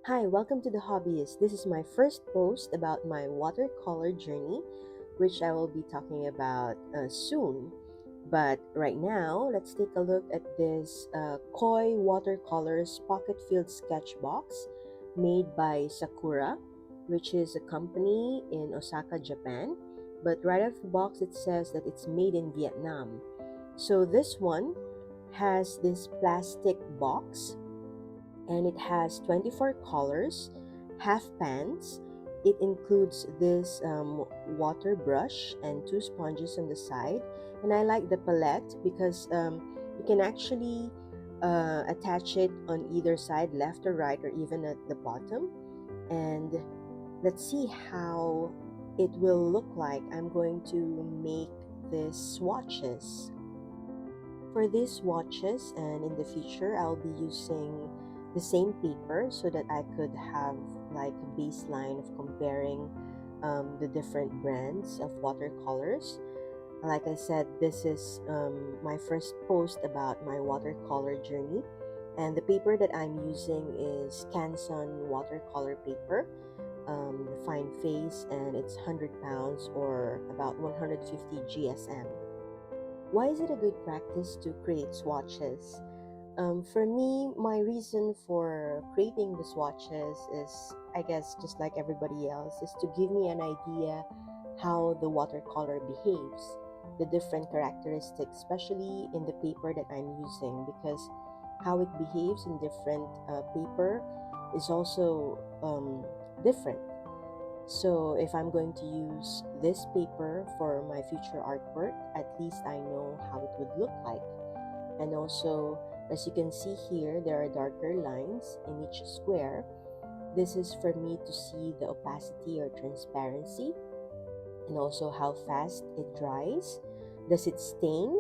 Hi, welcome to the Hobbyist. This is my first post about my watercolor journey, which I will be talking about soon. But right now, let's take a look at this Koi Watercolors Pocket Filled Sketchbox made by Sakura, which is a company in Osaka, Japan. But right out of the box, it says that it's made in Vietnam. So this one has this plastic box and it has 24 colors, half pans. It includes this water brush and two sponges on the side. And I like the palette because you can actually attach it on either side, left or right, or even at the bottom. And let's see how it will look like. I'm going to make this swatches. For these swatches, and in the future I'll be using the same paper so that I could have like a baseline of comparing the different brands of watercolors. Like I said, this is my first post about my watercolor journey, and the paper that I'm using is Canson watercolor paper, the fine face, and it's 100 pounds or about 150 GSM. Why is it a good practice to create swatches? For me, my reason for creating the swatches is, I guess, just like everybody else, is to give me an idea how the watercolor behaves, the different characteristics, especially in the paper that I'm using, because how it behaves in different paper is also different. So if I'm going to use this paper for my future artwork, at least I know how it would look like. And also, as you can see here, there are darker lines in each square. This is for me to see the opacity or transparency, and also how fast it dries. Does it stain?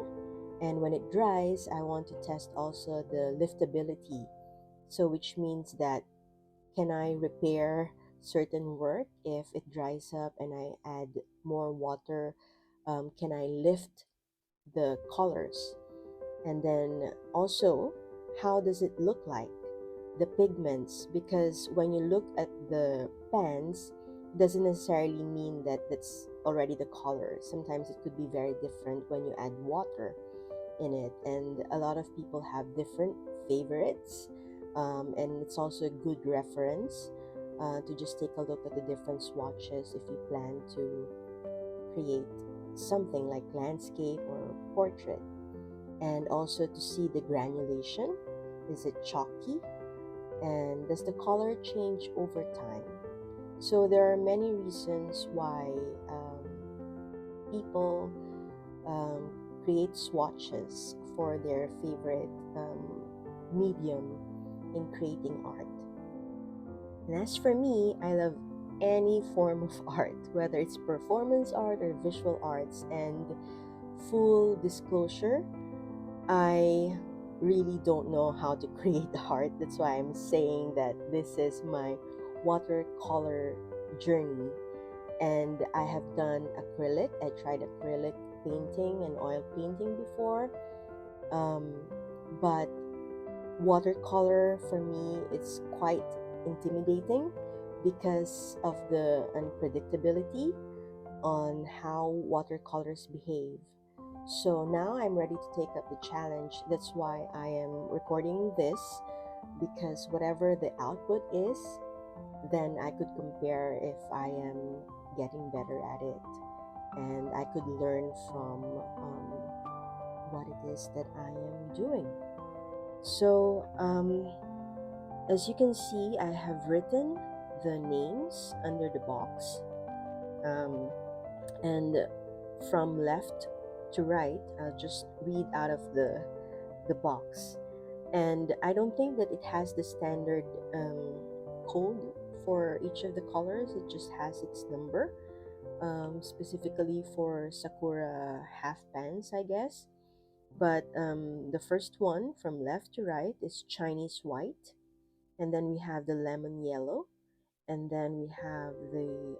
And when it dries, I want to test also the liftability. So which means that can I repair certain work if it dries up and I add more water? Can I lift the colors? And then also, how does it look like? The pigments, because when you look at the pans, doesn't necessarily mean that that's already the color. Sometimes it could be very different when you add water in it, and a lot of people have different favorites, and it's also a good reference to just take a look at the different swatches if you plan to create something like landscape or portrait, and also to see the granulation. Is it chalky, and does the color change over time? So there are many reasons why people um, create swatches for their favorite medium in creating art. And as for me, I love any form of art, whether it's performance art or visual arts. And full disclosure, I really don't know how to create art. That's why I'm saying that this is my watercolor journey. And I have done acrylic. I tried acrylic painting and oil painting before. Um, but watercolor for me, it's quite intimidating because of the unpredictability on how watercolors behave. So now I'm ready to take up the challenge. That's why I am recording this, because whatever the output is, then I could compare if I am getting better at it, and I could learn from what it is that I am doing. So, as you can see, I have written the names under the box, um, and from left to right, I'll just read out of the box. And I don't think that it has the standard code for each of the colors. It just has its number, specifically for Sakura half pans, I guess. But the first one from left to right is Chinese white, and then we have the lemon yellow, and then we have the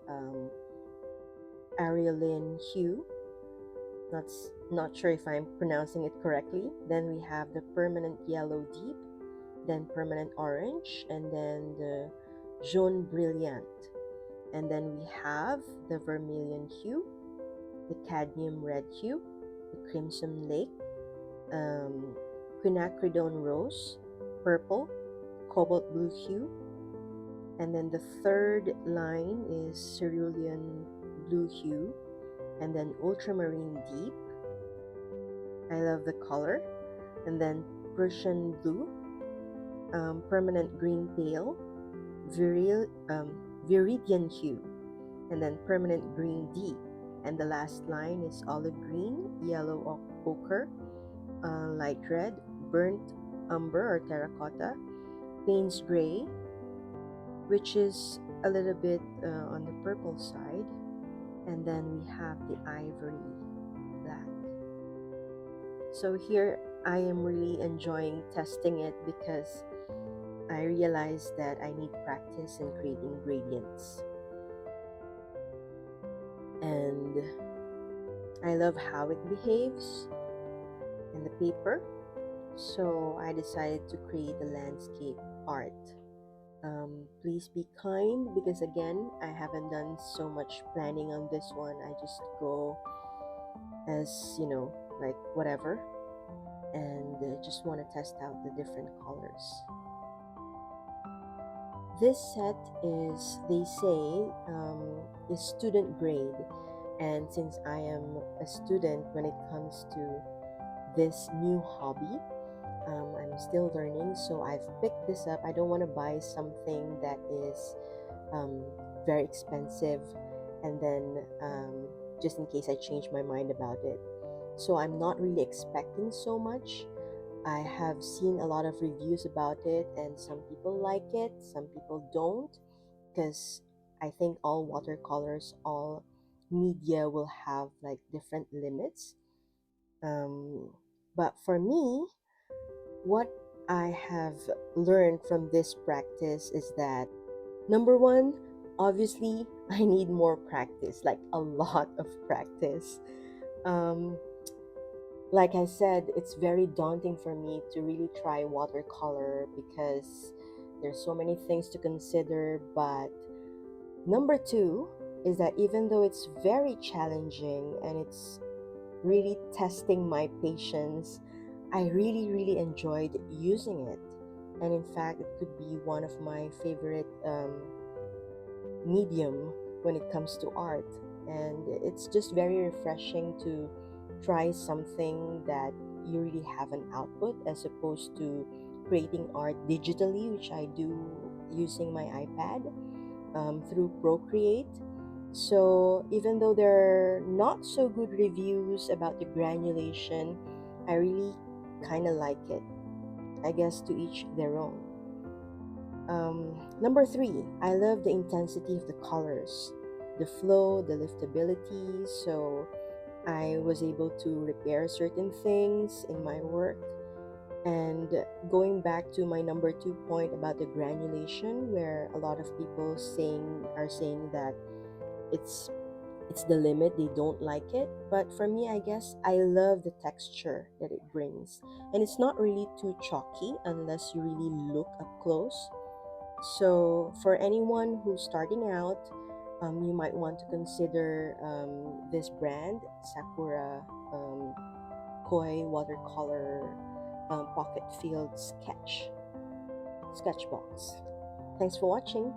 Arylin hue. Not sure if I'm pronouncing it correctly. Then we have the permanent yellow deep, then permanent orange, and then the Jaune Brilliant. And then we have the Vermilion hue, the Cadmium Red hue, the Crimson Lake, Quinacridone Rose, Purple, Cobalt Blue hue, and then the third line is Cerulean Blue hue, and then Ultramarine Deep. I love the color. And then Prussian Blue, Permanent Green Pale, Viridian hue, and then Permanent Green Deep. And the last line is Olive Green, Yellow Ochre, Light Red, Burnt Umber or Terracotta, Payne's Gray, which is a little bit on the purple side, and then we have the Ivory Black. So here I am really enjoying testing it because I realized that I need practice in creating gradients. And I love how it behaves in the paper. So I decided to create a landscape art. Please be kind because again, I haven't done so much planning on this one. I just go as, like whatever, and just want to test out the different colors. This set is, they say, is student grade, and since I am a student when it comes to this new hobby, I'm still learning, so I've picked this up. I don't want to buy something that is very expensive and then just in case I change my mind about it. So I'm not really expecting so much. I have seen a lot of reviews about it, and some people like it, some people don't, because I think all watercolors, all media will have like different limits. But for me, what I have learned from this practice is that number one, obviously, I need more practice, like a lot of practice. Like I said, it's very daunting for me to really try watercolor because there's so many things to consider. But number two is that even though it's very challenging and it's really testing my patience, I really enjoyed using it. And in fact, it could be one of my favorite medium when it comes to art. And it's just very refreshing to try something that you really have an output as opposed to creating art digitally, which I do using my iPad through Procreate. So even though there are not so good reviews about the granulation, I really kind of like it. I guess to each their own. Number three, I love the intensity of the colors, the flow, the liftability. So I was able to repair certain things in my work. And going back to my number 2 point about the granulation, where a lot of people are saying that it's the limit, they don't like it. But for me, I guess I love the texture that it brings, and it's not really too chalky unless you really look up close. So for anyone who's starting out, you might want to consider this brand, Sakura Koi Watercolor Pocket Field Sketchbox. Thanks for watching.